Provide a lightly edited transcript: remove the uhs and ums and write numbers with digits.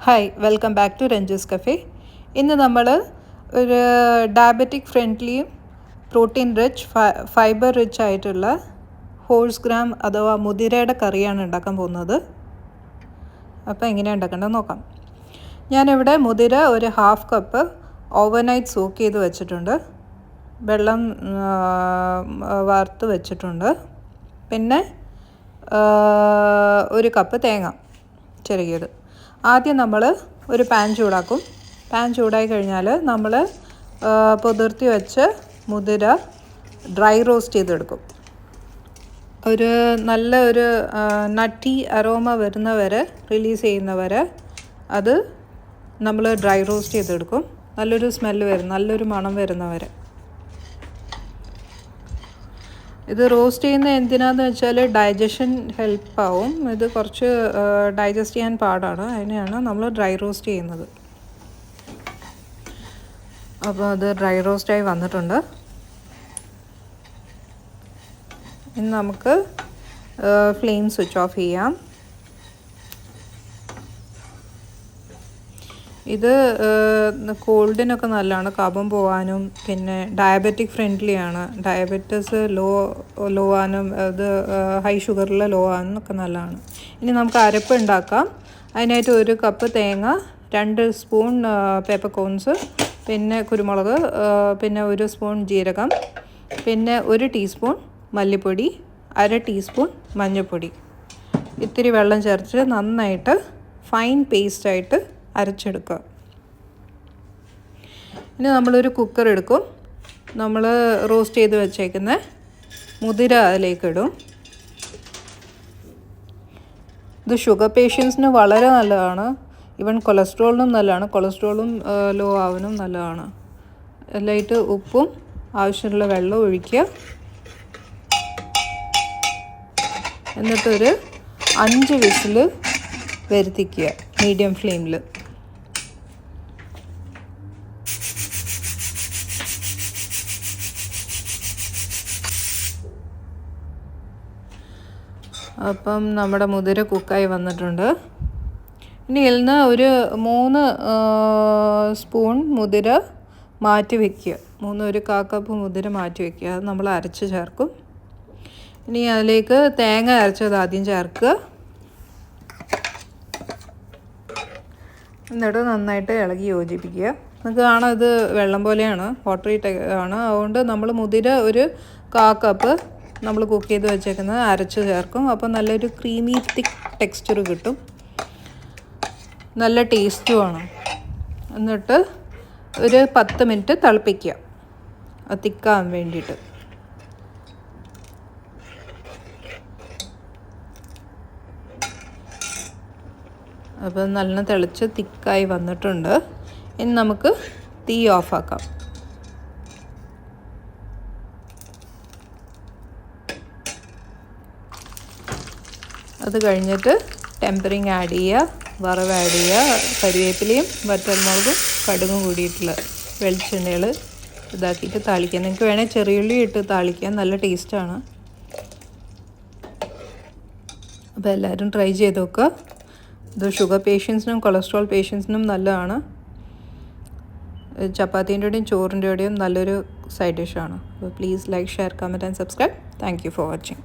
Hi, welcome back to Ranju's cafe. ഇന്ന് നമ്മൾ ഒരു ഡയബറ്റിക് ഫ്രണ്ട്ലിയും പ്രോട്ടീൻ റിച്ച് ഫൈബർ റിച്ച് ആയിട്ടുള്ള ഹോഴ്സ് ഗ്രാം അഥവാ മുതിരയുടെ കറിയാണ് ഉണ്ടാക്കാൻ പോകുന്നത്. അപ്പോൾ എങ്ങനെയാണ് ഉണ്ടാക്കേണ്ടത് നോക്കാം. ഞാനിവിടെ മുതിര ഒരു 1/2 കപ്പ് ഓവർനൈറ്റ് സോക്ക് ചെയ്ത് വെച്ചിട്ടുണ്ട്. വെള്ളം വാർത്ത് വെച്ചിട്ടുണ്ട്. പിന്നെ 1 കപ്പ് തേങ്ങ ചെറിയത്. ആദ്യം നമ്മൾ ഒരു പാൻ ചൂടാക്കും. പാൻ ചൂടായി കഴിഞ്ഞാൽ നമ്മൾ പുതിർത്തി വെച്ച് മുതിര ഡ്രൈ റോസ്റ്റ് ചെയ്തെടുക്കും. ഒരു നല്ല ഒരു നട്ടി അരോമ വരുന്നവരെ റിലീസ് ചെയ്യുന്നവരെ അത് നമ്മൾ ഡ്രൈ റോസ്റ്റ് ചെയ്തെടുക്കും. നല്ലൊരു സ്മെല്ല് വരും, നല്ലൊരു മണം വരുന്നവരെ. ഇത് റോസ്റ്റ് ചെയ്യുന്ന എന്തിനാന്ന് വെച്ചാൽ ഡൈജഷൻ ഹെൽപ്പാവും. ഇത് കുറച്ച് ഡൈജസ്റ്റ് ചെയ്യാൻ പാടാണ്, അതിനെയാണ് നമ്മൾ ഡ്രൈ റോസ്റ്റ് ചെയ്യുന്നത്. അപ്പോൾ അത് ഡ്രൈ റോസ്റ്റായി വന്നിട്ടുണ്ട്. ഇനി നമുക്ക് ഫ്ലെയിം സ്വിച്ച് ഓഫ് ചെയ്യാം. ഇത് കോൾഡിനൊക്കെ നല്ലതാണ്, കഫം പോകാനും. പിന്നെ ഡയബറ്റിക് ഫ്രണ്ട്ലിയാണ്. ഡയബറ്റിസ് ലോ ആനും ഇത് ഹൈ ഷുഗറിൽ ലോ ആനും ഒക്കെ നല്ലതാണ്. ഇനി നമുക്ക് അരപ്പ് ഉണ്ടാക്കാം. അതിനായിട്ട് 1 കപ്പ് തേങ്ങ, 2 സ്പൂൺ പെപ്പർകോൺസ്, പിന്നെ കുരുമുളക്, പിന്നെ 1 സ്പൂൺ ജീരകം, പിന്നെ 1 ടീസ്പൂൺ മല്ലിപ്പൊടി, 1/2 ടീസ്പൂൺ മഞ്ഞൾപ്പൊടി. ഇത്തിരി വെള്ളം ചേർത്ത് നന്നായിട്ട് ഫൈൻ പേസ്റ്റായിട്ട് അരച്ചെടുക്കുക. ഇനി നമ്മളൊരു കുക്കർ എടുക്കും. നമ്മൾ റോസ്റ്റ് ചെയ്ത് വെച്ചേക്കുന്ന മുതിര അതിലേക്കിടും. ഇത് ഷുഗർ പേഷ്യൻസിന് വളരെ നല്ലതാണ്. ഈവൻ കൊളസ്ട്രോളിനും നല്ലതാണ്. കൊളസ്ട്രോളും ലോ ആവാനും നല്ലതാണ്. അതിലായിട്ട് ഉപ്പും ആവശ്യമുള്ള വെള്ളം ഒഴിക്കുക. എന്നിട്ടൊരു 5 വിസിൽ വരുത്തിക്കുക മീഡിയം ഫ്ലെയിമിൽ. അപ്പം നമ്മുടെ മുതിര കുക്കായി വന്നിട്ടുണ്ട്. ഇനി ഇതിൽ നിന്ന് ഒരു 3 സ്പൂൺ മുതിര മാറ്റി വയ്ക്കുക. 1 കപ്പ് മുതിര മാറ്റി വയ്ക്കുക. അത് നമ്മൾ അരച്ച് ചേർക്കും. ഇനി അതിലേക്ക് തേങ്ങ അരച്ചത് ആദ്യം ചേർക്കുക. എന്നിട്ട് നന്നായിട്ട് ഇളകി യോജിപ്പിക്കുക. നിങ്ങൾക്ക് കാണാം ഇത് വെള്ളം പോലെയാണ്, വാട്ടറി ആണ്. അതുകൊണ്ട് നമ്മൾ മുതിര 1 കപ്പ് നമ്മൾ കുക്ക് ചെയ്ത് വെച്ചേക്കുന്നത് അരച്ച് ചേർക്കും. അപ്പോൾ നല്ലൊരു ക്രീമി തിക്ക് ടെക്സ്ചർ കിട്ടും, നല്ല ടേസ്റ്റുമാണ്. എന്നിട്ട് ഒരു 10 മിനിറ്റ് തിളപ്പിക്കുക തിക്കാൻ വേണ്ടിയിട്ട്. അപ്പോൾ നല്ല തിളച്ച് തിക്കായി വന്നിട്ടുണ്ട്. ഇനി നമുക്ക് തീ ഓഫാക്കാം. അത് കഴിഞ്ഞിട്ട് ടെമ്പറിങ് ആഡ് ചെയ്യുക, വറവ് ആഡ് ചെയ്യുക. കരിവേപ്പിലയും വറ്റൽമുളകും കടുകും കൂടിയിട്ടുള്ള വെളിച്ചെണ്ണയിൽ ഇതാക്കിയിട്ട് താളിക്കുക. നിങ്ങൾക്ക് വേണേൽ ചെറിയുള്ളി ഇട്ട് താളിക്കാൻ, നല്ല ടേസ്റ്റാണ്. അപ്പോൾ എല്ലാവരും ട്രൈ ചെയ്ത് നോക്കുക. ഇത് ഷുഗർ പേഷ്യൻസിനും കൊളസ്ട്രോൾ പേഷ്യൻസിനും നല്ലതാണ്. ചപ്പാത്തീൻ്റെ കൂടെയും ചോറിൻ്റെ കൂടെയും നല്ലൊരു സൈഡ് ഡിഷാണ്. അപ്പോൾ please like, share, comment and subscribe. Thank you for watching.